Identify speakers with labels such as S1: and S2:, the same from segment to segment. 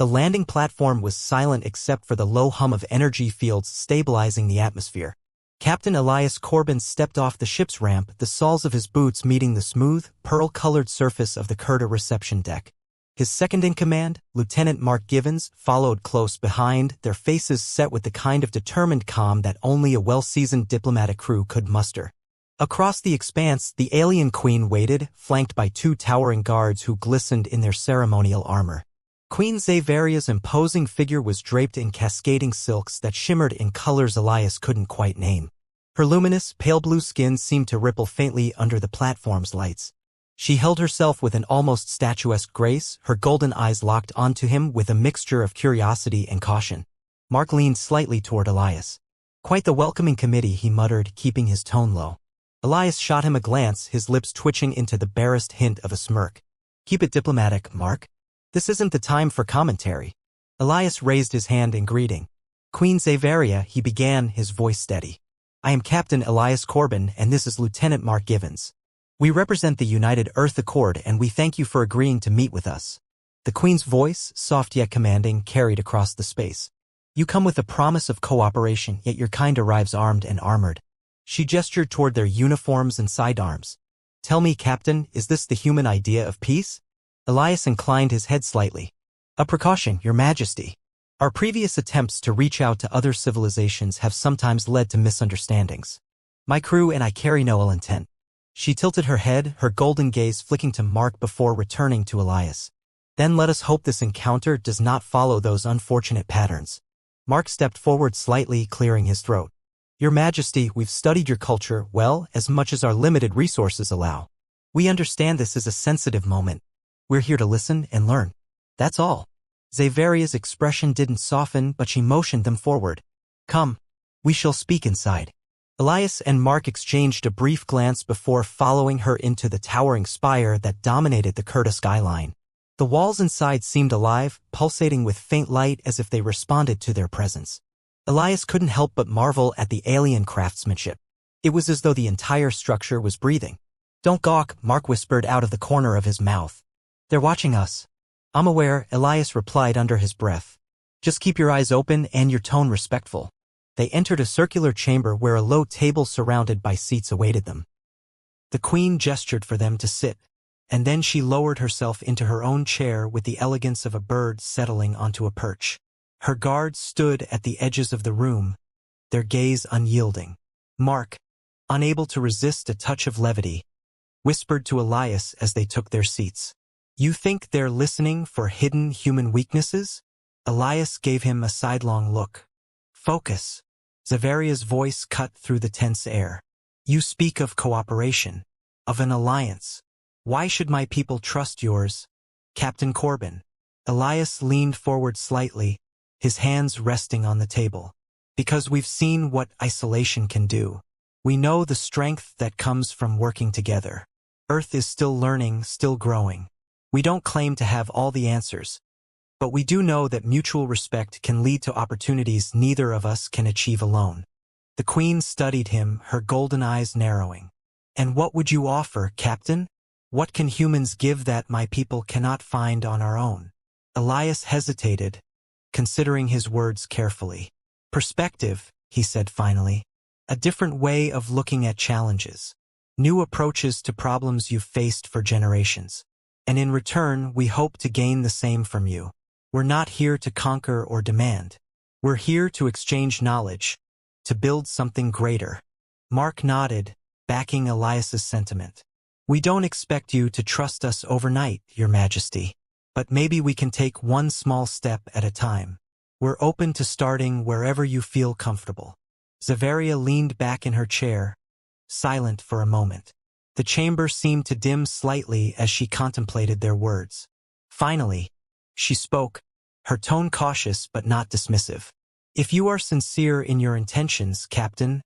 S1: The landing platform was silent except for the low hum of energy fields stabilizing the atmosphere. Captain Elias Corbin stepped off the ship's ramp, the soles of his boots meeting the smooth, pearl-colored surface of the Curta reception deck. His second-in-command, Lieutenant Mark Givens, followed close behind, their faces set with the kind of determined calm that only a well-seasoned diplomatic crew could muster. Across the expanse, the alien queen waited, flanked by 2 towering guards who glistened in their ceremonial armor. Queen Xaveria's imposing figure was draped in cascading silks that shimmered in colors Elias couldn't quite name. Her luminous, pale blue skin seemed to ripple faintly under the platform's lights. She held herself with an almost statuesque grace, her golden eyes locked onto him with a mixture of curiosity and caution. Mark leaned slightly toward Elias. "Quite the welcoming committee," he muttered, keeping his tone low. Elias shot him a glance, his lips twitching into the barest hint of a smirk. "Keep it diplomatic, Mark. This isn't the time for commentary." Elias raised his hand in greeting. "Queen Xaveria," he began, his voice steady. "I am Captain Elias Corbin, and this is Lieutenant Mark Givens. We represent the United Earth Accord, and we thank you for agreeing to meet with us." The Queen's voice, soft yet commanding, carried across the space. "You come with a promise of cooperation, yet your kind arrives armed and armored." She gestured toward their uniforms and sidearms. "Tell me, Captain, is this the human idea of peace?" Elias inclined his head slightly. "A precaution, Your Majesty. Our previous attempts to reach out to other civilizations have sometimes led to misunderstandings. My crew and I carry no ill intent." She tilted her head, her golden gaze flicking to Mark before returning to Elias. "Then let us hope this encounter does not follow those unfortunate patterns." Mark stepped forward slightly, clearing his throat. "Your Majesty, we've studied your culture, well, as much as our limited resources allow. We understand this is a sensitive moment. We're here to listen and learn. That's all." Xaveria's expression didn't soften, but she motioned them forward. "Come. We shall speak inside." Elias and Mark exchanged a brief glance before following her into the towering spire that dominated the Curta skyline. The walls inside seemed alive, pulsating with faint light as if they responded to their presence. Elias couldn't help but marvel at the alien craftsmanship. It was as though the entire structure was breathing. "Don't gawk," Mark whispered out of the corner of his mouth. "They're watching us." "I'm aware," Elias replied under his breath. "Just keep your eyes open and your tone respectful." They entered a circular chamber where a low table surrounded by seats awaited them. The Queen gestured for them to sit, and then she lowered herself into her own chair with the elegance of a bird settling onto a perch. Her guards stood at the edges of the room, their gaze unyielding. Mark, unable to resist a touch of levity, whispered to Elias as they took their seats. "You think they're listening for hidden human weaknesses?" Elias gave him a sidelong look. "Focus." Xaveria's voice cut through the tense air. "You speak of cooperation, of an alliance. Why should my people trust yours, Captain Corbin?" Elias leaned forward slightly, his hands resting on the table. "Because we've seen what isolation can do. We know the strength that comes from working together. Earth is still learning, still growing. We don't claim to have all the answers, but we do know that mutual respect can lead to opportunities neither of us can achieve alone." The Queen studied him, her golden eyes narrowing. "And what would you offer, Captain? What can humans give that my people cannot find on our own?" Elias hesitated, considering his words carefully. "Perspective," he said finally. "A different way of looking at challenges. New approaches to problems you've faced for generations. And in return, we hope to gain the same from you. We're not here to conquer or demand. We're here to exchange knowledge, to build something greater." Mark nodded, backing Elias's sentiment. "We don't expect you to trust us overnight, Your Majesty. But maybe we can take one small step at a time. We're open to starting wherever you feel comfortable." Xaveria leaned back in her chair, silent for a moment. The chamber seemed to dim slightly as she contemplated their words. Finally, she spoke, her tone cautious but not dismissive. "If you are sincere in your intentions, Captain,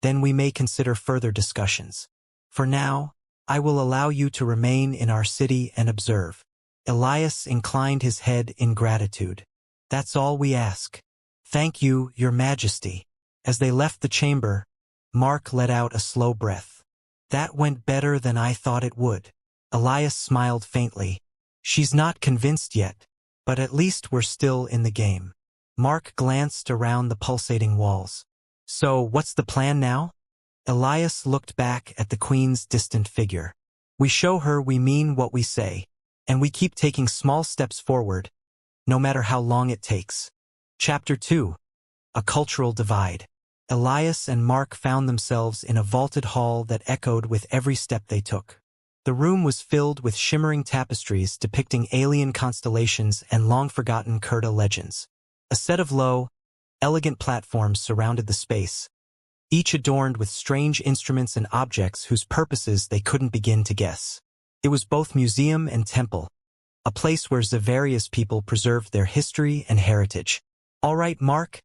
S1: then we may consider further discussions. For now, I will allow you to remain in our city and observe." Elias inclined his head in gratitude. "That's all we ask. Thank you, Your Majesty." As they left the chamber, Mark let out a slow breath. "That went better than I thought it would." Elias smiled faintly. "She's not convinced yet, But at least we're still in the game. Mark glanced around the pulsating walls. So, what's the plan now? Elias looked back at the Queen's distant figure. We show her we mean what we say, and we keep taking small steps forward, no matter how long it takes. Chapter 2. A Cultural Divide. Elias and Mark found themselves in a vaulted hall that echoed with every step they took. The room was filled with shimmering tapestries depicting alien constellations and long-forgotten Kurta legends. A set of low, elegant platforms surrounded the space, each adorned with strange instruments and objects whose purposes they couldn't begin to guess. It was both museum and temple, a place where Zavaria's people preserved their history and heritage. "All right, Mark,"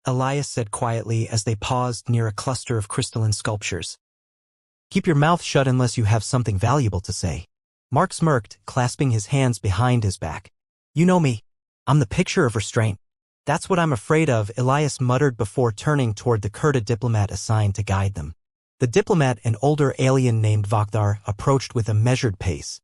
S1: Elias said quietly as they paused near a cluster of crystalline sculptures. "Keep your mouth shut unless you have something valuable to say." Mark smirked, clasping his hands behind his back. "You know me. I'm the picture of restraint." "That's what I'm afraid of," Elias muttered before turning toward the Kurta diplomat assigned to guide them. The diplomat, an older alien named Vakhdar, approached with a measured pace.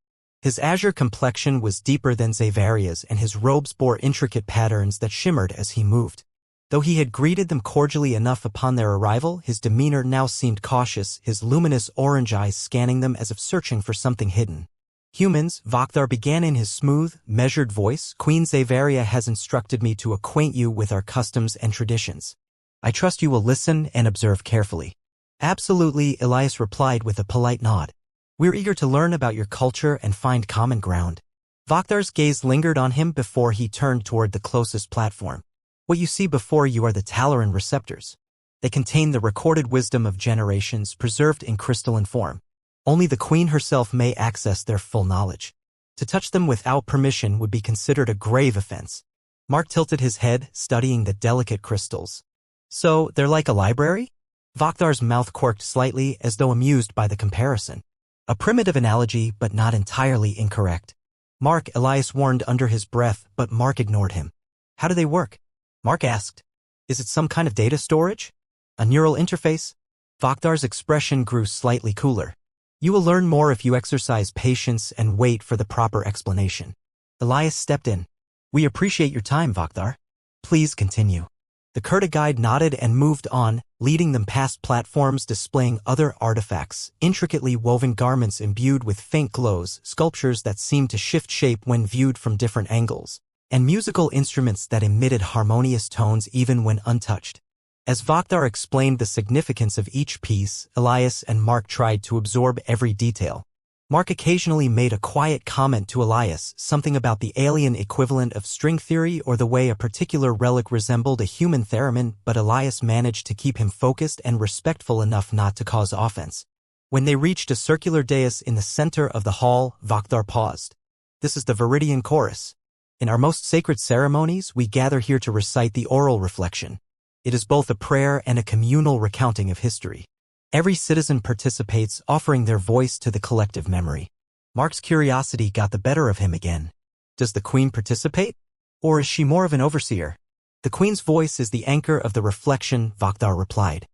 S1: His azure complexion was deeper than Zavaria's, and his robes bore intricate patterns that shimmered as he moved. Though he had greeted them cordially enough upon their arrival, his demeanor now seemed cautious, his luminous orange eyes scanning them as if searching for something hidden. "Humans," Vakhdar began in his smooth, measured voice, "Queen Zavaria has instructed me to acquaint you with our customs and traditions. I trust you will listen and observe carefully." "Absolutely," Elias replied with a polite nod. "We're eager to learn about your culture and find common ground." Vakhdar's gaze lingered on him before he turned toward the closest platform. "What you see before you are the Talaran receptors. They contain the recorded wisdom of generations preserved in crystalline form. Only the Queen herself may access their full knowledge. To touch them without permission would be considered a grave offense." Mark tilted his head, studying the delicate crystals. "So, they're like a library?" Vakhdar's mouth quirked slightly as though amused by the comparison. A primitive analogy, but not entirely incorrect. "Mark," Elias warned under his breath, but Mark ignored him. "How do they work?" Mark asked. "Is it some kind of data storage? A neural interface?" Vakhdar's expression grew slightly cooler. "You will learn more if you exercise patience and wait for the proper explanation." Elias stepped in. "We appreciate your time, Vakhdar. Please continue." The Kurta guide nodded and moved on, leading them past platforms displaying other artifacts, intricately woven garments imbued with faint glows, sculptures that seemed to shift shape when viewed from different angles, and musical instruments that emitted harmonious tones even when untouched. As Vakhdar explained the significance of each piece, Elias and Mark tried to absorb every detail. Mark occasionally made a quiet comment to Elias, something about the alien equivalent of string theory or the way a particular relic resembled a human theremin, but Elias managed to keep him focused and respectful enough not to cause offense. When they reached a circular dais in the center of the hall, Vakhdar paused. "This is the Viridian Chorus. In our most sacred ceremonies, we gather here to recite the oral reflection. It is both a prayer and a communal recounting of history. Every citizen participates, offering their voice to the collective memory." Mark's curiosity got the better of him again. "Does the Queen participate? Or is she more of an overseer?" "The Queen's voice is the anchor of the reflection," Vakhdar replied.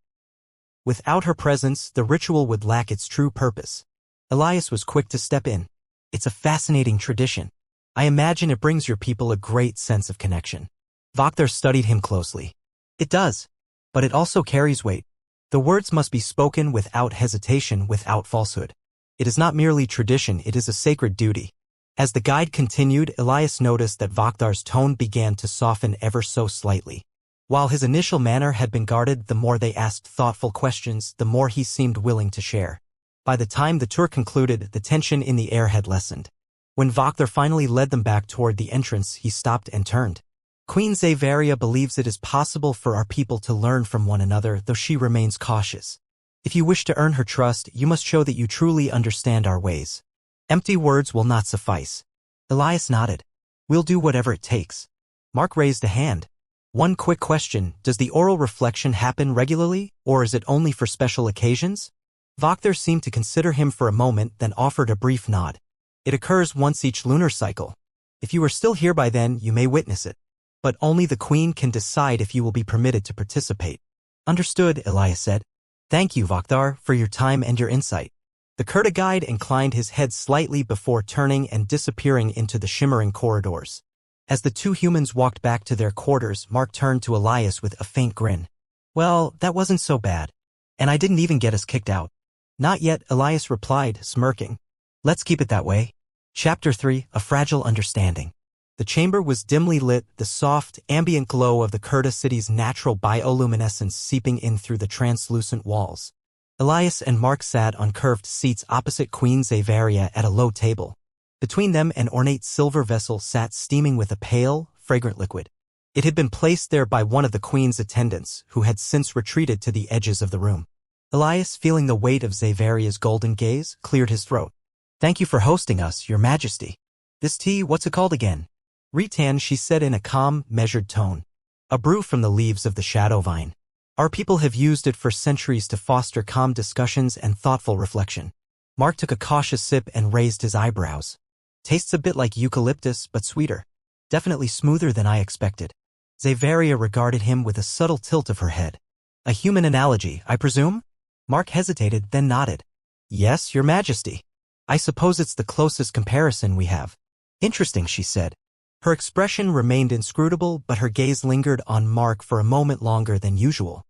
S1: "Without her presence, the ritual would lack its true purpose." Elias was quick to step in. "It's a fascinating tradition. I imagine it brings your people a great sense of connection." Vakhdar studied him closely. "It does. But it also carries weight. The words must be spoken without hesitation, without falsehood. It is not merely tradition, it is a sacred duty." As the guide continued, Elias noticed that Vakhdar's tone began to soften ever so slightly. While his initial manner had been guarded, the more they asked thoughtful questions, the more he seemed willing to share. By the time the tour concluded, the tension in the air had lessened. When Vakhdar finally led them back toward the entrance, he stopped and turned. "Queen Zavaria believes it is possible for our people to learn from one another, though she remains cautious. If you wish to earn her trust, you must show that you truly understand our ways. Empty words will not suffice." Elias nodded. "We'll do whatever it takes." Mark raised a hand. "One quick question, does the oral reflection happen regularly, or is it only for special occasions?" Vakhdar seemed to consider him for a moment, then offered a brief nod. "It occurs once each lunar cycle. If you are still here by then, you may witness it. But only the Queen can decide if you will be permitted to participate." "Understood," Elias said. "Thank you, Vakhdar, for your time and your insight." The Kurta guide inclined his head slightly before turning and disappearing into the shimmering corridors. As the two humans walked back to their quarters, Mark turned to Elias with a faint grin. Well, that wasn't so bad. And I didn't even get us kicked out. Not yet, Elias replied, smirking. Let's keep it that way. Chapter 3, A Fragile Understanding. The chamber was dimly lit, the soft, ambient glow of the Kurta city's natural bioluminescence seeping in through the translucent walls. Elias and Mark sat on curved seats opposite Queen Xaveria at a low table. Between them, an ornate silver vessel sat steaming with a pale, fragrant liquid. It had been placed there by one of the Queen's attendants, who had since retreated to the edges of the room. Elias, feeling the weight of Xaveria's golden gaze, cleared his throat. Thank you for hosting us, Your Majesty. This tea, what's it called again? Ritan, she said in a calm, measured tone. A brew from the leaves of the shadow vine. Our people have used it for centuries to foster calm discussions and thoughtful reflection. Mark took a cautious sip and raised his eyebrows. Tastes a bit like eucalyptus, but sweeter. Definitely smoother than I expected. Xaveria regarded him with a subtle tilt of her head. A human analogy, I presume? Mark hesitated, then nodded. Yes, Your Majesty. I suppose it's the closest comparison we have. Interesting, she said. Her expression remained inscrutable, but her gaze lingered on Mark for a moment longer than usual.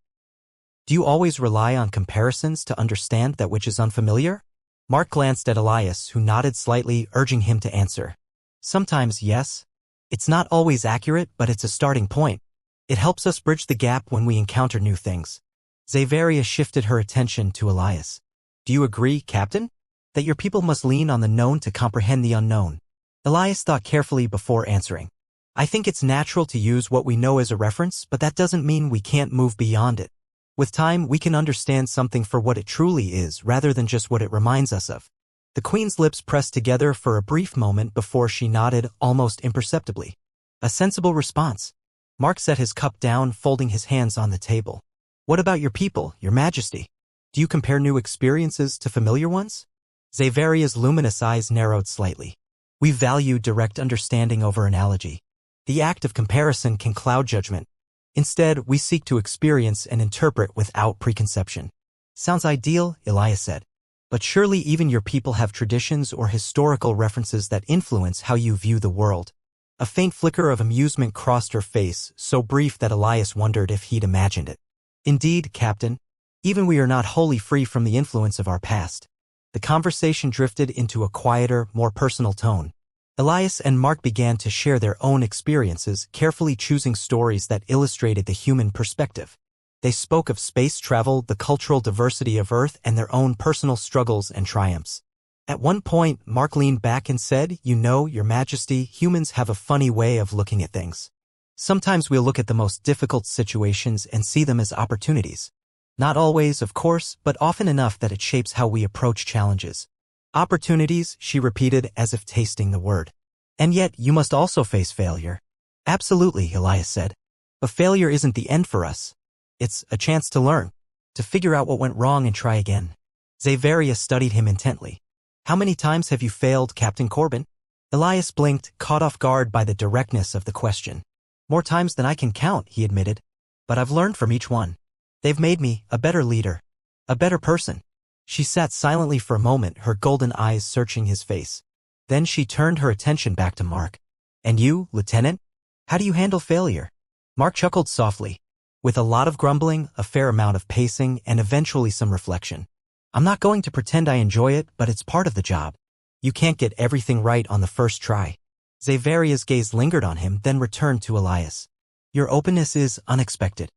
S1: Do you always rely on comparisons to understand that which is unfamiliar? Mark glanced at Elias, who nodded slightly, urging him to answer. Sometimes, yes. It's not always accurate, but it's a starting point. It helps us bridge the gap when we encounter new things. Xaveria shifted her attention to Elias. Do you agree, Captain? That your people must lean on the known to comprehend the unknown? Elias thought carefully before answering. I think it's natural to use what we know as a reference, but that doesn't mean we can't move beyond it. With time, we can understand something for what it truly is rather than just what it reminds us of. The Queen's lips pressed together for a brief moment before she nodded almost imperceptibly. A sensible response. Mark set his cup down, folding his hands on the table. What about your people, Your Majesty? Do you compare new experiences to familiar ones? Xaveria's luminous eyes narrowed slightly. We value direct understanding over analogy. The act of comparison can cloud judgment. Instead, we seek to experience and interpret without preconception. Sounds ideal, Elias said. But surely even your people have traditions or historical references that influence how you view the world. A faint flicker of amusement crossed her face, so brief that Elias wondered if he'd imagined it. Indeed, Captain. Even we are not wholly free from the influence of our past. The conversation drifted into a quieter, more personal tone. Elias and Mark began to share their own experiences, carefully choosing stories that illustrated the human perspective. They spoke of space travel, the cultural diversity of Earth, and their own personal struggles and triumphs. At one point, Mark leaned back and said, You know, Your Majesty, humans have a funny way of looking at things. Sometimes we'll look at the most difficult situations and see them as opportunities. Not always, of course, but often enough that it shapes how we approach challenges. Opportunities, she repeated as if tasting the word. And yet, you must also face failure. Absolutely, Elias said. But failure isn't the end for us. It's a chance to learn, to figure out what went wrong and try again. Xaveria studied him intently. How many times have you failed, Captain Corbin? Elias blinked, caught off guard by the directness of the question. More times than I can count, he admitted. But I've learned from each one. They've made me a better leader, a better person. She sat silently for a moment, her golden eyes searching his face. Then she turned her attention back to Mark. And you, Lieutenant? How do you handle failure? Mark chuckled softly. With a lot of grumbling, a fair amount of pacing, and eventually some reflection. I'm not going to pretend I enjoy it, but it's part of the job. You can't get everything right on the first try. Xaveria's gaze lingered on him, then returned to Elias. Your openness is unexpected.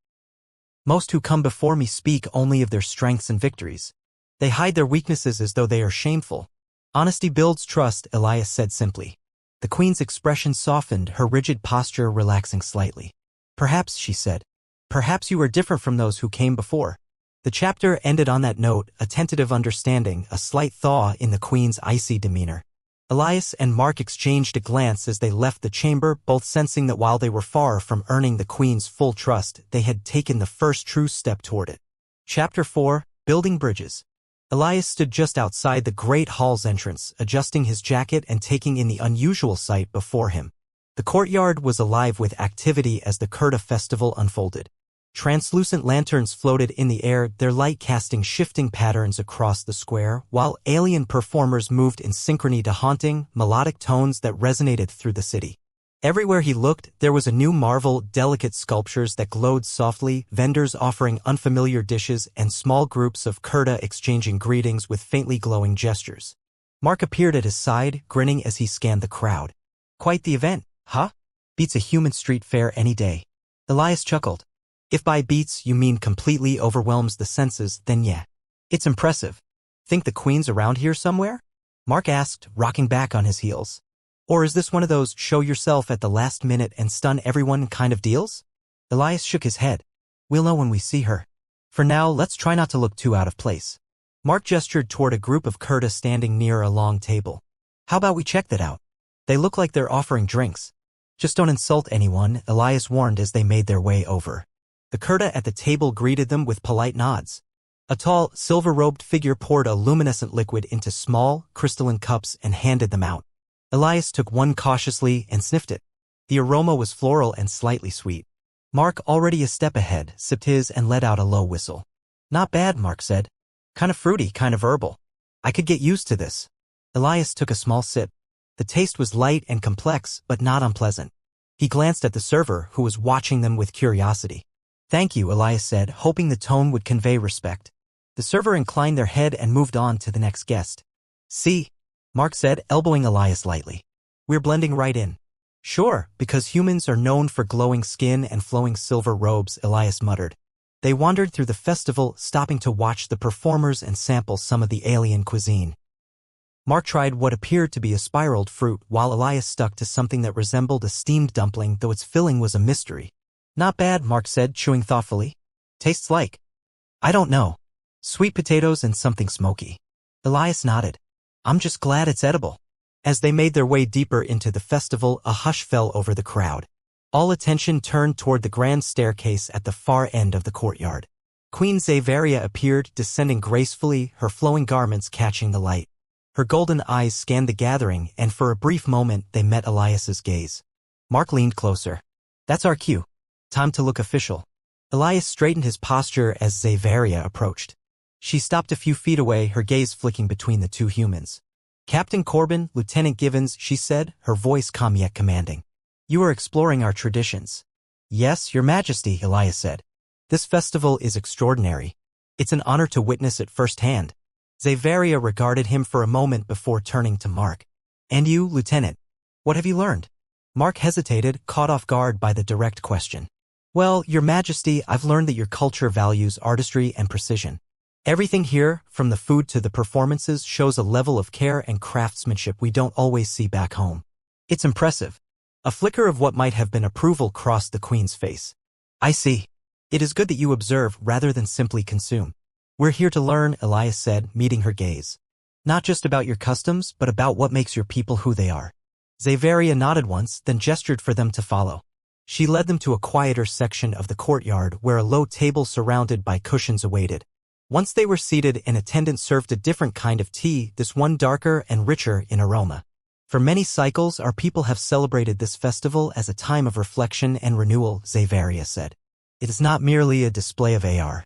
S1: Most who come before me speak only of their strengths and victories. They hide their weaknesses as though they are shameful. Honesty builds trust, Elias said simply. The Queen's expression softened, her rigid posture relaxing slightly. Perhaps, she said. Perhaps you are different from those who came before. The chapter ended on that note, a tentative understanding, a slight thaw in the Queen's icy demeanor. Elias and Mark exchanged a glance as they left the chamber, both sensing that while they were far from earning the Queen's full trust, they had taken the first true step toward it. Chapter 4, Building Bridges. Elias stood just outside the great hall's entrance, adjusting his jacket and taking in the unusual sight before him. The courtyard was alive with activity as the Kurta festival unfolded. Translucent lanterns floated in the air, their light casting shifting patterns across the square, while alien performers moved in synchrony to haunting, melodic tones that resonated through the city. Everywhere he looked, there was a new marvel, delicate sculptures that glowed softly, vendors offering unfamiliar dishes, and small groups of Kurta exchanging greetings with faintly glowing gestures. Mark appeared at his side, grinning as he scanned the crowd. Quite the event, huh? Beats a human street fair any day. Elias chuckled. If by beats you mean completely overwhelms the senses, then yeah. It's impressive. Think the queen's around here somewhere? Mark asked, rocking back on his heels. Or is this one of those show yourself at the last minute and stun everyone kind of deals? Elias shook his head. We'll know when we see her. For now, let's try not to look too out of place. Mark gestured toward a group of Kurta standing near a long table. How about we check that out? They look like they're offering drinks. Just don't insult anyone, Elias warned as they made their way over. The Kurta at the table greeted them with polite nods. A tall, silver-robed figure poured a luminescent liquid into small, crystalline cups and handed them out. Elias took one cautiously and sniffed it. The aroma was floral and slightly sweet. Mark, already a step ahead, sipped his and let out a low whistle. Not bad, Mark said. Kind of fruity, kind of herbal. I could get used to this. Elias took a small sip. The taste was light and complex, but not unpleasant. He glanced at the server, who was watching them with curiosity. Thank you, Elias said, hoping the tone would convey respect. The server inclined their head and moved on to the next guest. See? Mark said, elbowing Elias lightly. We're blending right in. Sure, because humans are known for glowing skin and flowing silver robes, Elias muttered. They wandered through the festival, stopping to watch the performers and sample some of the alien cuisine. Mark tried what appeared to be a spiraled fruit, while Elias stuck to something that resembled a steamed dumpling, though its filling was a mystery. Not bad, Mark said, chewing thoughtfully. Tastes like? I don't know. Sweet potatoes and something smoky. Elias nodded. I'm just glad it's edible. As they made their way deeper into the festival, a hush fell over the crowd. All attention turned toward the grand staircase at the far end of the courtyard. Queen Xaveria appeared, descending gracefully, her flowing garments catching the light. Her golden eyes scanned the gathering, and for a brief moment they met Elias's gaze. Mark leaned closer. That's our cue. Time to look official. Elias straightened his posture as Xaveria approached. She stopped a few feet away, her gaze flicking between the two humans. Captain Corbin, Lieutenant Givens, she said, her voice calm yet commanding. You are exploring our traditions. Yes, Your Majesty, Elias said. This festival is extraordinary. It's an honor to witness it firsthand. Xaveria regarded him for a moment before turning to Mark. And you, Lieutenant? What have you learned? Mark hesitated, caught off guard by the direct question. Well, Your Majesty, I've learned that your culture values artistry and precision. Everything here, from the food to the performances, shows a level of care and craftsmanship we don't always see back home. It's impressive. A flicker of what might have been approval crossed the Queen's face. I see. It is good that you observe rather than simply consume. We're here to learn, Elias said, meeting her gaze. Not just about your customs, but about what makes your people who they are. Xaveria nodded once, then gestured for them to follow. She led them to a quieter section of the courtyard where a low table surrounded by cushions awaited. Once they were seated, an attendant served a different kind of tea, this one darker and richer in aroma. For many cycles, our people have celebrated this festival as a time of reflection and renewal, Xaveria said. It is not merely a display of AR.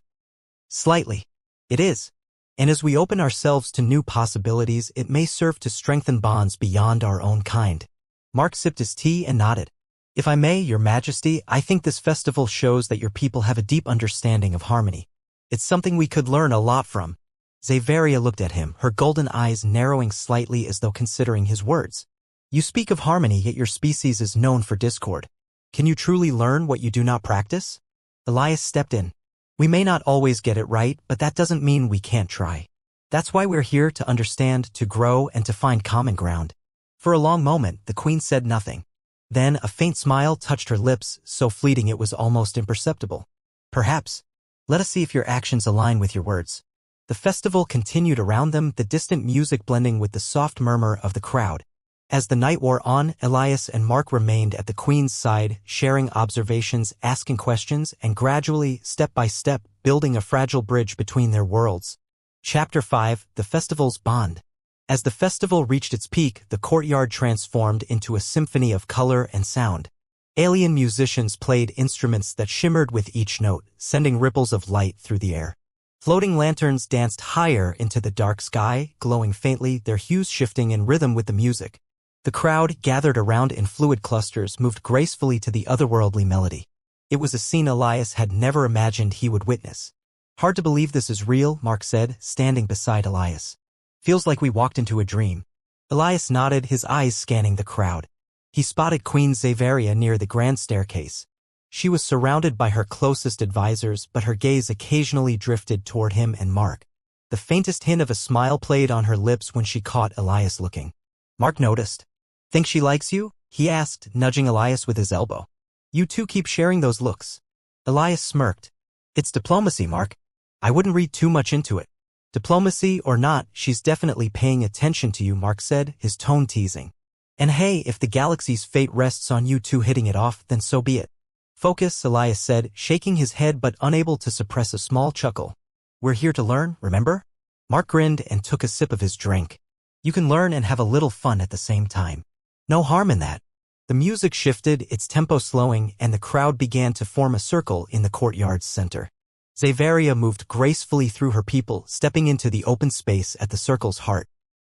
S1: Slightly. It is. And as we open ourselves to new possibilities, it may serve to strengthen bonds beyond our own kind. Mark sipped his tea and nodded. If I may, Your Majesty, I think this festival shows that your people have a deep understanding of harmony. It's something we could learn a lot from. Xaveria looked at him, her golden eyes narrowing slightly as though considering his words. You speak of harmony, yet your species is known for discord. Can you truly learn what you do not practice? Elias stepped in. We may not always get it right, but that doesn't mean we can't try. That's why we're here, to understand, to grow, and to find common ground. For a long moment, the Queen said nothing. Then a faint smile touched her lips, so fleeting it was almost imperceptible. Perhaps. Let us see if your actions align with your words. The festival continued around them, the distant music blending with the soft murmur of the crowd. As the night wore on, Elias and Mark remained at the Queen's side, sharing observations, asking questions, and gradually, step by step, building a fragile bridge between their worlds. Chapter 5, The Festival's Bond. As the festival reached its peak, the courtyard transformed into a symphony of color and sound. Alien musicians played instruments that shimmered with each note, sending ripples of light through the air. Floating lanterns danced higher into the dark sky, glowing faintly, their hues shifting in rhythm with the music. The crowd, gathered around in fluid clusters, moved gracefully to the otherworldly melody. It was a scene Elias had never imagined he would witness. Hard to believe this is real, Mark said, standing beside Elias. Feels like we walked into a dream. Elias nodded, his eyes scanning the crowd. He spotted Queen Xaveria near the grand staircase. She was surrounded by her closest advisors, but her gaze occasionally drifted toward him and Mark. The faintest hint of a smile played on her lips when she caught Elias looking. Mark noticed. Think she likes you? He asked, nudging Elias with his elbow. You two keep sharing those looks. Elias smirked. It's diplomacy, Mark. I wouldn't read too much into it. Diplomacy or not, she's definitely paying attention to you, Mark said, his tone teasing. And hey, if the galaxy's fate rests on you two hitting it off, then so be it. Focus, Elias said, shaking his head but unable to suppress a small chuckle. We're here to learn, remember? Mark grinned and took a sip of his drink. You can learn and have a little fun at the same time. No harm in that. The music shifted, its tempo slowing, and the crowd began to form a circle in the courtyard's center. Xaveria moved gracefully through her people, stepping into the open space at the circle's heart.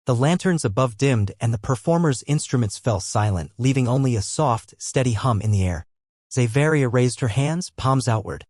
S1: The lanterns above dimmed and the performers' instruments fell silent, leaving only a soft, steady hum in the air. Xaveria raised her hands, palms outward.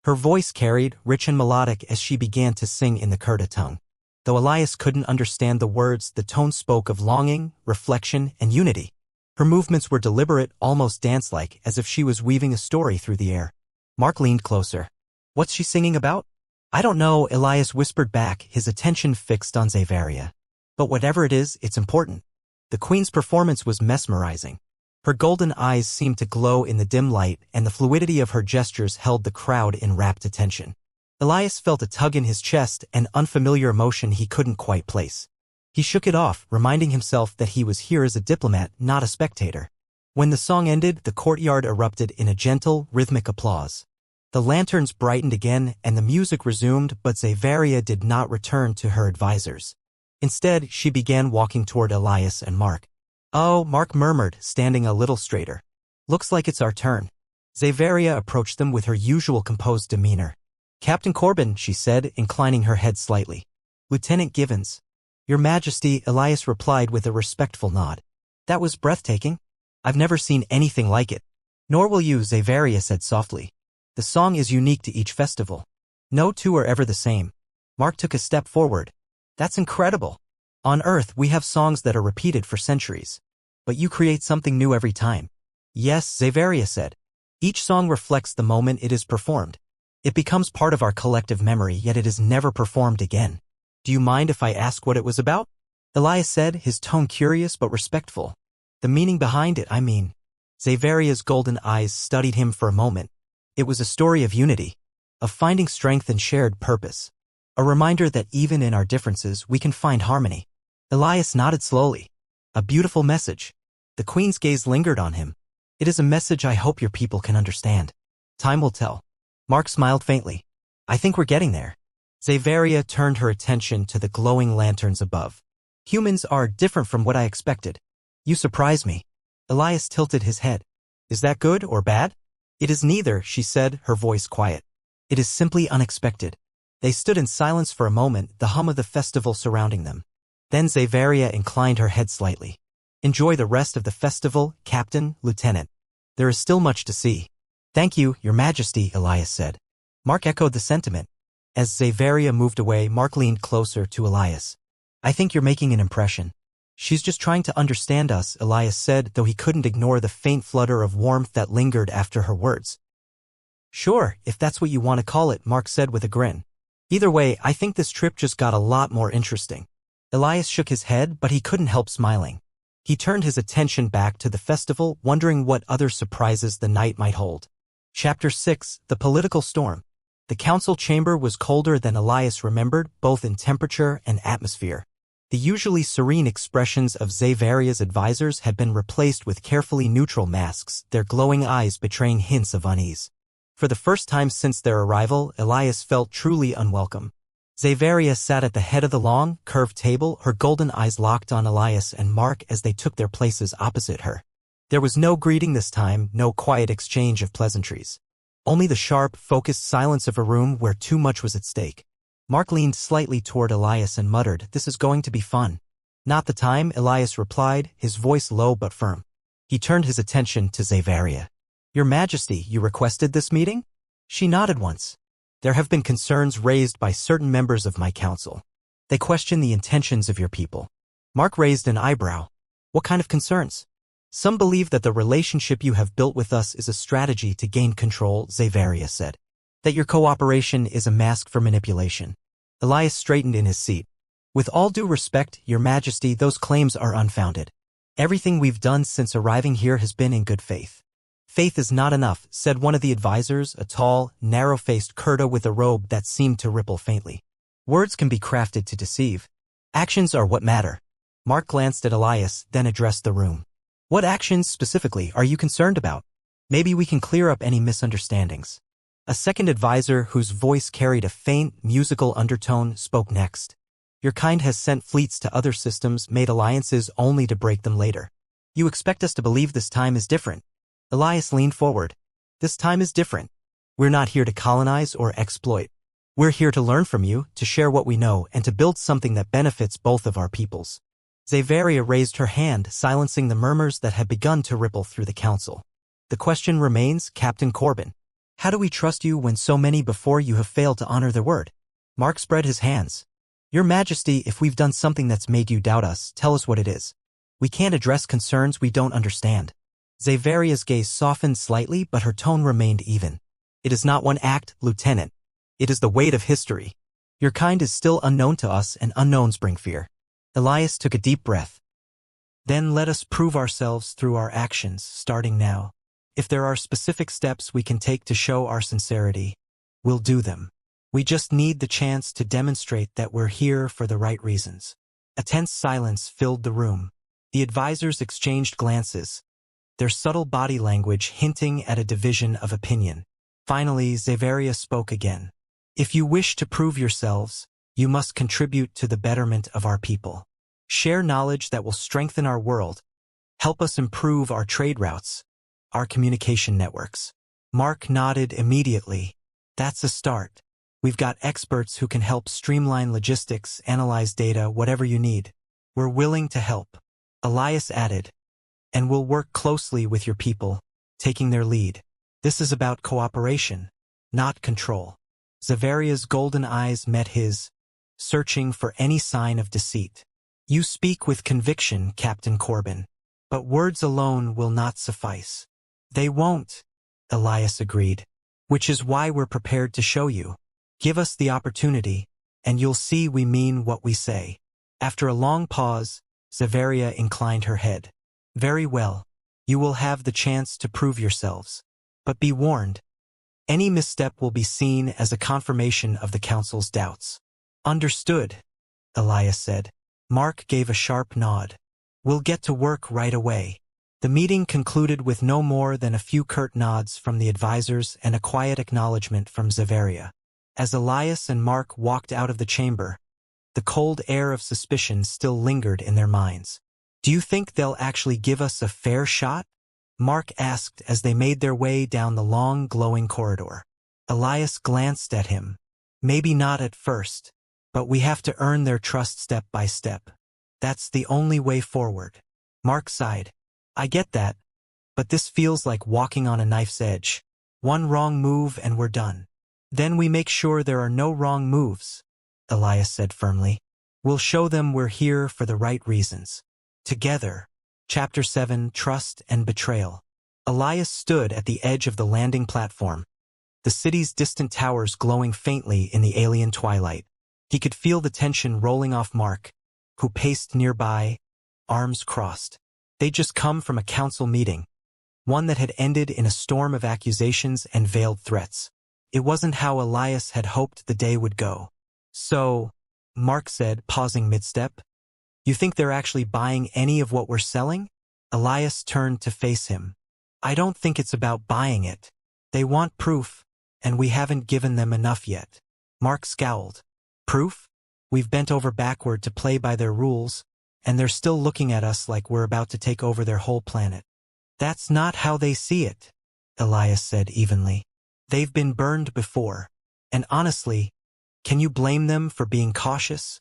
S1: Her voice carried, rich and melodic, as she began to sing in the Kurta tongue. Though Elias couldn't understand the words, the tone spoke of longing, reflection, and unity. Her movements were deliberate, almost dance-like, as if she was weaving a story through the air. Mark leaned closer. What's she singing about? I don't know, Elias whispered back, his attention fixed on Xaveria. But whatever it is, it's important. The queen's performance was mesmerizing. Her golden eyes seemed to glow in the dim light, and the fluidity of her gestures held the crowd in rapt attention. Elias felt a tug in his chest, an unfamiliar emotion he couldn't quite place. He shook it off, reminding himself that he was here as a diplomat, not a spectator. When the song ended, the courtyard erupted in a gentle, rhythmic applause. The lanterns brightened again, and the music resumed, but Xaveria did not return to her advisors. Instead, she began walking toward Elias and Mark. Oh, Mark murmured, standing a little straighter. Looks like it's our turn. Xaveria approached them with her usual composed demeanor. Captain Corbin, she said, inclining her head slightly. Lieutenant Givens. Your Majesty, Elias replied with a respectful nod. That was breathtaking. I've never seen anything like it. Nor will you, Xaveria said softly. The song is unique to each festival. No two are ever the same. Mark took a step forward. That's incredible. On Earth, we have songs that are repeated for centuries. But you create something new every time. Yes, Xaveria said. Each song reflects the moment it is performed. It becomes part of our collective memory, yet it is never performed again. Do you mind if I ask what it was about? Elias said, his tone curious but respectful. The meaning behind it, I mean. Xaveria's golden eyes studied him for a moment. It was a story of unity, of finding strength and shared purpose. A reminder that even in our differences, we can find harmony. Elias nodded slowly. A beautiful message. The queen's gaze lingered on him. It is a message I hope your people can understand. Time will tell. Mark smiled faintly. I think we're getting there. Xaveria turned her attention to the glowing lanterns above. Humans are different from what I expected. You surprise me. Elias tilted his head. Is that good or bad? It is neither, she said, her voice quiet. It is simply unexpected. They stood in silence for a moment, the hum of the festival surrounding them. Then Xaveria inclined her head slightly. Enjoy the rest of the festival, Captain, Lieutenant. There is still much to see. Thank you, Your Majesty, Elias said. Mark echoed the sentiment. As Xaveria moved away, Mark leaned closer to Elias. I think you're making an impression. She's just trying to understand us, Elias said, though he couldn't ignore the faint flutter of warmth that lingered after her words. Sure, if that's what you want to call it, Mark said with a grin. Either way, I think this trip just got a lot more interesting. Elias shook his head, but he couldn't help smiling. He turned his attention back to the festival, wondering what other surprises the night might hold. Chapter 6, The Political Storm. The council chamber was colder than Elias remembered, both in temperature and atmosphere. The usually serene expressions of Xaveria's advisors had been replaced with carefully neutral masks, their glowing eyes betraying hints of unease. For the first time since their arrival, Elias felt truly unwelcome. Xaveria sat at the head of the long, curved table, her golden eyes locked on Elias and Mark as they took their places opposite her. There was no greeting this time, no quiet exchange of pleasantries. Only the sharp, focused silence of a room where too much was at stake. Mark leaned slightly toward Elias and muttered, "This is going to be fun." Not the time, Elias replied, his voice low but firm. He turned his attention to Xaveria. Your Majesty, you requested this meeting? She nodded once. There have been concerns raised by certain members of my council. They question the intentions of your people. Mark raised an eyebrow. What kind of concerns? Some believe that the relationship you have built with us is a strategy to gain control, Xaveria said. That your cooperation is a mask for manipulation. Elias straightened in his seat. With all due respect, Your Majesty, those claims are unfounded. Everything we've done since arriving here has been in good faith. Faith is not enough, said one of the advisors, a tall, narrow-faced Kurta with a robe that seemed to ripple faintly. Words can be crafted to deceive. Actions are what matter. Mark glanced at Elias, then addressed the room. What actions specifically are you concerned about? Maybe we can clear up any misunderstandings. A second advisor, whose voice carried a faint, musical undertone, spoke next. Your kind has sent fleets to other systems, made alliances only to break them later. You expect us to believe this time is different? Elias leaned forward. This time is different. We're not here to colonize or exploit. We're here to learn from you, to share what we know, and to build something that benefits both of our peoples. Xaveria raised her hand, silencing the murmurs that had begun to ripple through the council. The question remains, Captain Corbin. How do we trust you when so many before you have failed to honor their word? Mark spread his hands. Your Majesty, if we've done something that's made you doubt us, tell us what it is. We can't address concerns we don't understand. Xaveria's gaze softened slightly, but her tone remained even. It is not one act, Lieutenant. It is the weight of history. Your kind is still unknown to us, and unknowns bring fear. Elias took a deep breath. Then let us prove ourselves through our actions, starting now. If there are specific steps we can take to show our sincerity, we'll do them. We just need the chance to demonstrate that we're here for the right reasons. A tense silence filled the room. The advisors exchanged glances, their subtle body language hinting at a division of opinion. Finally, Xaveria spoke again. If you wish to prove yourselves, you must contribute to the betterment of our people. Share knowledge that will strengthen our world. Help us improve our trade routes, our communication networks. Mark nodded immediately. That's a start. We've got experts who can help streamline logistics, analyze data, whatever you need. We're willing to help. Elias added, and we'll work closely with your people, taking their lead. This is about cooperation, not control. Xaveria's golden eyes met his, searching for any sign of deceit. You speak with conviction, Captain Corbin, but words alone will not suffice. They won't, Elias agreed, which is why we're prepared to show you. Give us the opportunity, and you'll see we mean what we say. After a long pause, Xaveria inclined her head. Very well. You will have the chance to prove yourselves. But be warned. Any misstep will be seen as a confirmation of the Council's doubts. Understood, Elias said. Mark gave a sharp nod. We'll get to work right away. The meeting concluded with no more than a few curt nods from the advisors and a quiet acknowledgement from Xaveria. As Elias and Mark walked out of the chamber, the cold air of suspicion still lingered in their minds. Do you think they'll actually give us a fair shot? Mark asked as they made their way down the long, glowing corridor. Elias glanced at him. Maybe not at first, but we have to earn their trust step by step. That's the only way forward. Mark sighed. I get that, but this feels like walking on a knife's edge. One wrong move and we're done. Then we make sure there are no wrong moves, Elias said firmly. We'll show them we're here for the right reasons. Together. Chapter 7, Trust and Betrayal. Elias stood at the edge of the landing platform, the city's distant towers glowing faintly in the alien twilight. He could feel the tension rolling off Mark, who paced nearby, arms crossed. They'd just come from a council meeting, one that had ended in a storm of accusations and veiled threats. It wasn't how Elias had hoped the day would go. So, Mark said, pausing mid-step, you think they're actually buying any of what we're selling? Elias turned to face him. I don't think it's about buying it. They want proof, and we haven't given them enough yet. Mark scowled. Proof? We've bent over backward to play by their rules, and they're still looking at us like we're about to take over their whole planet. That's not how they see it, Elias said evenly. They've been burned before, and honestly, can you blame them for being cautious?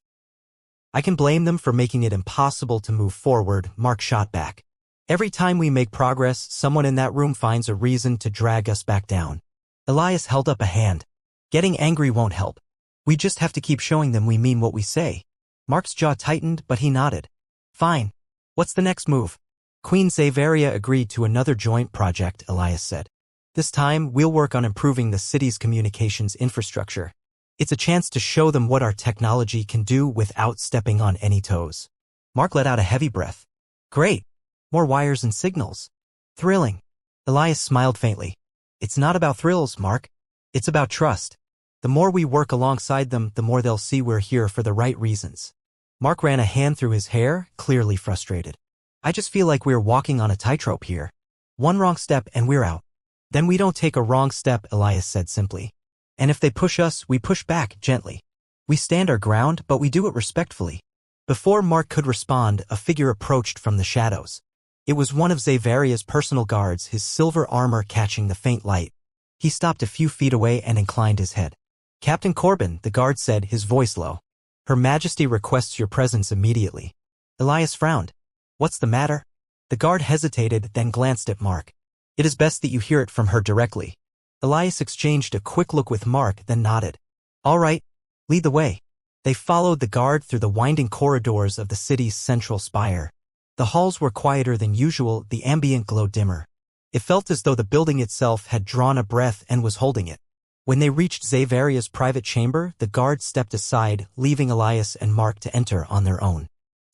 S1: I can blame them for making it impossible to move forward, Mark shot back. Every time we make progress, someone in that room finds a reason to drag us back down. Elias held up a hand. Getting angry won't help. We just have to keep showing them we mean what we say. Mark's jaw tightened, but he nodded. Fine. What's the next move? Queen Xaveria agreed to another joint project, Elias said. This time, we'll work on improving the city's communications infrastructure. It's a chance to show them what our technology can do without stepping on any toes. Mark let out a heavy breath. Great. More wires and signals. Thrilling. Elias smiled faintly. It's not about thrills, Mark. It's about trust. The more we work alongside them, the more they'll see we're here for the right reasons. Mark ran a hand through his hair, clearly frustrated. I just feel like we're walking on a tightrope here. One wrong step and we're out. Then we don't take a wrong step, Elias said simply. And if they push us, we push back, gently. We stand our ground, but we do it respectfully. Before Mark could respond, a figure approached from the shadows. It was one of Xaveria's personal guards, his silver armor catching the faint light. He stopped a few feet away and inclined his head. Captain Corbin, the guard said, his voice low. Her Majesty requests your presence immediately. Elias frowned. What's the matter? The guard hesitated, then glanced at Mark. It is best that you hear it from her directly. Elias exchanged a quick look with Mark, then nodded. All right, lead the way. They followed the guard through the winding corridors of the city's central spire. The halls were quieter than usual, the ambient glow dimmer. It felt as though the building itself had drawn a breath and was holding it. When they reached Xaveria's private chamber, the guard stepped aside, leaving Elias and Mark to enter on their own.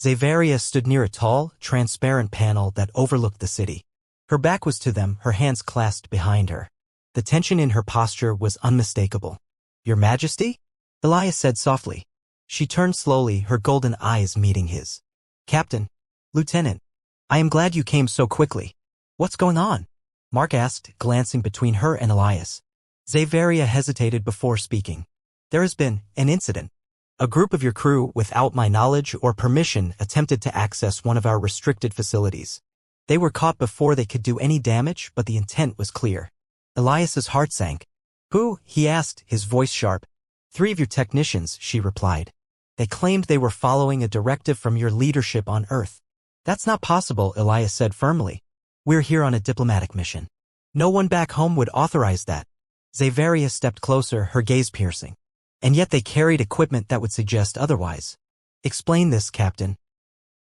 S1: Xaveria stood near a tall, transparent panel that overlooked the city. Her back was to them, her hands clasped behind her. The tension in her posture was unmistakable. Your Majesty? Elias said softly. She turned slowly, her golden eyes meeting his. Captain, Lieutenant, I am glad you came so quickly. What's going on? Mark asked, glancing between her and Elias. Xaveria hesitated before speaking. There has been an incident. A group of your crew, without my knowledge or permission, attempted to access one of our restricted facilities. They were caught before they could do any damage, but the intent was clear. Elias's heart sank. Who? He asked, his voice sharp. 3 of your technicians, she replied. They claimed they were following a directive from your leadership on Earth. That's not possible, Elias said firmly. We're here on a diplomatic mission. No one back home would authorize that. Xaveria stepped closer, her gaze piercing. And yet they carried equipment that would suggest otherwise. Explain this, Captain.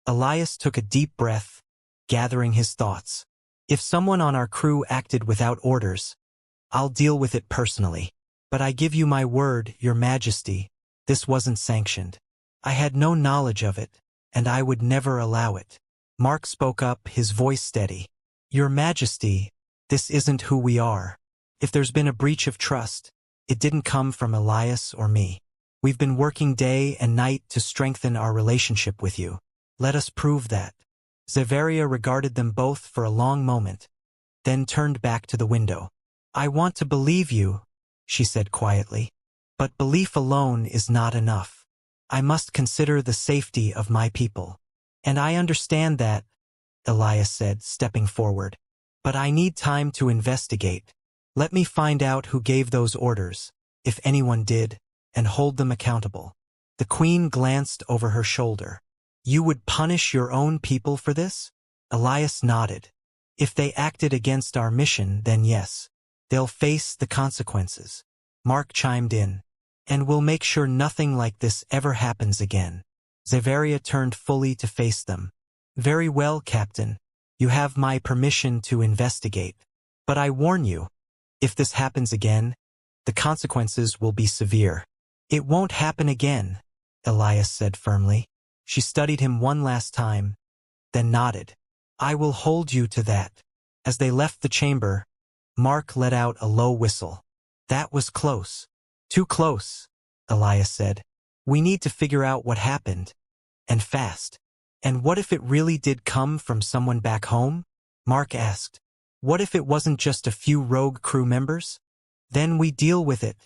S1: Elias took a deep breath, gathering his thoughts. If someone on our crew acted without orders, I'll deal with it personally. But I give you my word, Your Majesty, this wasn't sanctioned. I had no knowledge of it, and I would never allow it. Mark spoke up, his voice steady. Your Majesty, this isn't who we are. If there's been a breach of trust, it didn't come from Elias or me. We've been working day and night to strengthen our relationship with you. Let us prove that. Xaveria regarded them both for a long moment, then turned back to the window. I want to believe you, she said quietly. But belief alone is not enough. I must consider the safety of my people. And I understand that, Elias said, stepping forward. But I need time to investigate. Let me find out who gave those orders, if anyone did, and hold them accountable. The Queen glanced over her shoulder. You would punish your own people for this? Elias nodded. If they acted against our mission, then yes. They'll face the consequences. Mark chimed in. And we'll make sure nothing like this ever happens again. Xaveria turned fully to face them. Very well, Captain. You have my permission to investigate. But I warn you, if this happens again, the consequences will be severe. It won't happen again, Elias said firmly. She studied him one last time, then nodded. I will hold you to that. As they left the chamber, Mark let out a low whistle. That was close. Too close, Elias said. We need to figure out what happened. And fast. And what if it really did come from someone back home? Mark asked. What if it wasn't just a few rogue crew members? Then we deal with it,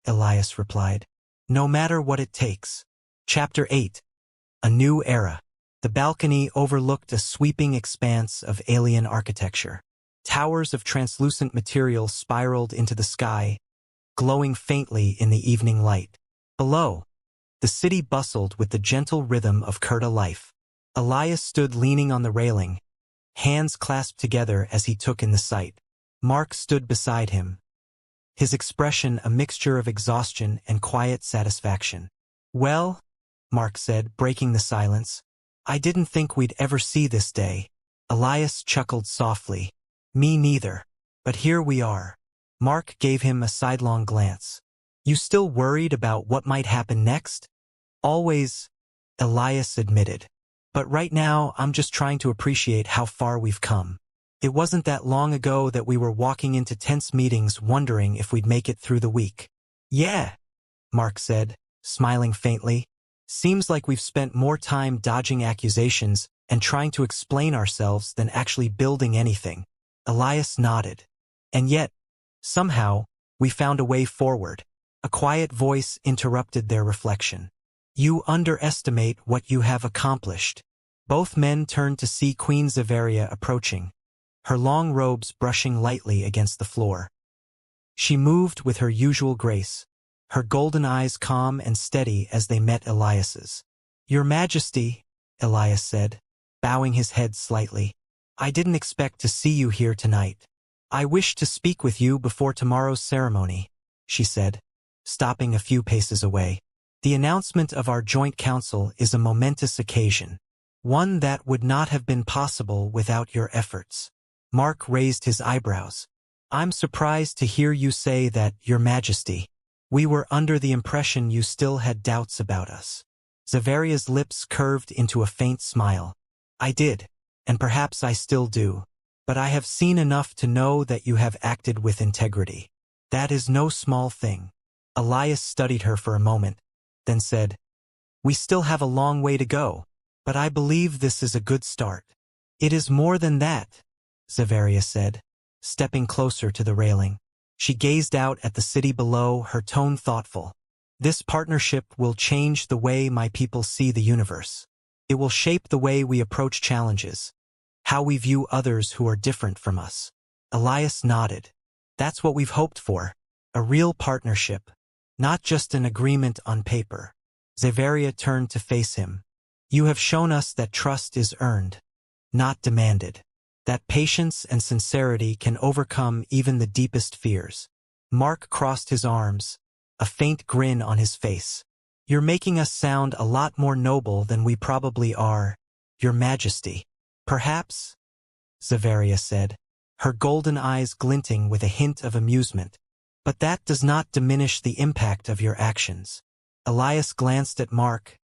S1: Elias replied. No matter what it takes. Chapter 8. A New Era. The balcony overlooked a sweeping expanse of alien architecture. Towers of translucent material spiraled into the sky, glowing faintly in the evening light. Below, The city bustled with the gentle rhythm of Kurta life. Elias stood leaning on the railing, hands clasped together as he took in the sight. Mark stood beside him, his expression a mixture of exhaustion and quiet satisfaction. "Well," Mark said, breaking the silence, "I didn't think we'd ever see this day." Elias chuckled softly. "Me neither. But here we are." Mark gave him a sidelong glance. "You still worried about what might happen next?" "Always," Elias admitted. "But right now I'm just trying to appreciate how far we've come. It wasn't that long ago that we were walking into tense meetings wondering if we'd make it through the week." "Yeah," Mark said, smiling faintly. "Seems like we've spent more time dodging accusations and trying to explain ourselves than actually building anything." Elias nodded. "And yet, somehow, we found a way forward." A quiet voice interrupted their reflection. "You underestimate what you have accomplished." Both men turned to see Queen Zaveria approaching, her long robes brushing lightly against the floor. She moved with her usual grace, her golden eyes calm and steady as they met Elias's. "Your Majesty," Elias said, bowing his head slightly, "I didn't expect to see you here tonight." "I wish to speak with you before tomorrow's ceremony," she said, stopping a few paces away. "The announcement of our joint council is a momentous occasion, one that would not have been possible without your efforts." Mark raised his eyebrows. "I'm surprised to hear you say that, Your Majesty. We were under the impression you still had doubts about us." Zaveria's lips curved into a faint smile. "I did, and perhaps I still do. But I have seen enough to know that you have acted with integrity. That is no small thing." Elias studied her for a moment, then said, "We still have a long way to go, but I believe this is a good start." "It is more than that," Zaveria said, stepping closer to the railing. She gazed out at the city below, her tone thoughtful. "This partnership will change the way my people see the universe. It will shape the way we approach challenges, how we view others who are different from us." Elias nodded. "That's what we've hoped for. A real partnership, not just an agreement on paper." Zaveria turned to face him. "You have shown us that trust is earned, not demanded. That patience and sincerity can overcome even the deepest fears." Mark crossed his arms, a faint grin on his face. "You're making us sound a lot more noble than we probably are, Your Majesty." "Perhaps," Zaveria said, her golden eyes glinting with a hint of amusement. "But that does not diminish the impact of your actions." Elias glanced at Mark,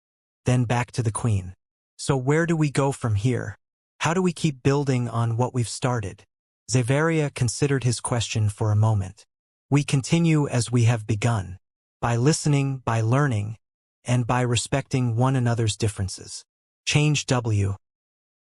S1: then back to the Queen. "So where do we go from here? How do we keep building on what we've started?" Zaveria considered his question for a moment. "We continue as we have begun, by listening, by learning, and by respecting one another's differences." Change W.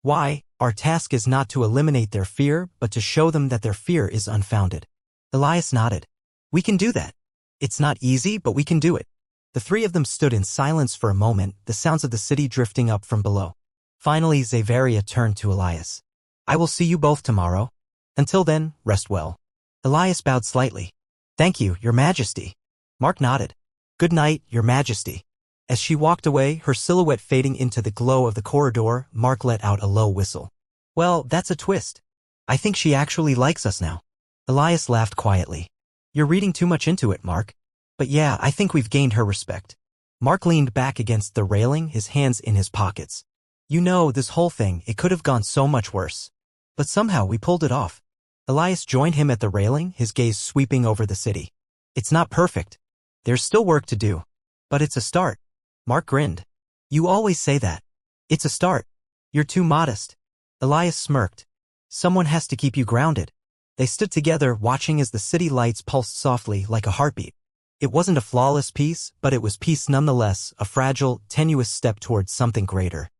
S1: "Why, our task is not to eliminate their fear, but to show them that their fear is unfounded." Elias nodded. "We can do that. It's not easy, but we can do it." The three of them stood in silence for a moment, the sounds of the city drifting up from below. Finally, Zaveria turned to Elias. "I will see you both tomorrow. Until then, rest well." Elias bowed slightly. "Thank you, Your Majesty." Mark nodded. "Good night, Your Majesty." As she walked away, her silhouette fading into the glow of the corridor, Mark let out a low whistle. "Well, that's a twist. I think she actually likes us now." Elias laughed quietly. "You're reading too much into it, Mark. But yeah, I think we've gained her respect." Mark leaned back against the railing, his hands in his pockets. "You know, this whole thing, it could have gone so much worse. But somehow we pulled it off." Elias joined him at the railing, his gaze sweeping over the city. "It's not perfect. There's still work to do. But it's a start." Mark grinned. "You always say that. It's a start. You're too modest." Elias smirked. "Someone has to keep you grounded." They stood together, watching as the city lights pulsed softly like a heartbeat. It wasn't a flawless piece, but it was peace nonetheless, a fragile, tenuous step towards something greater.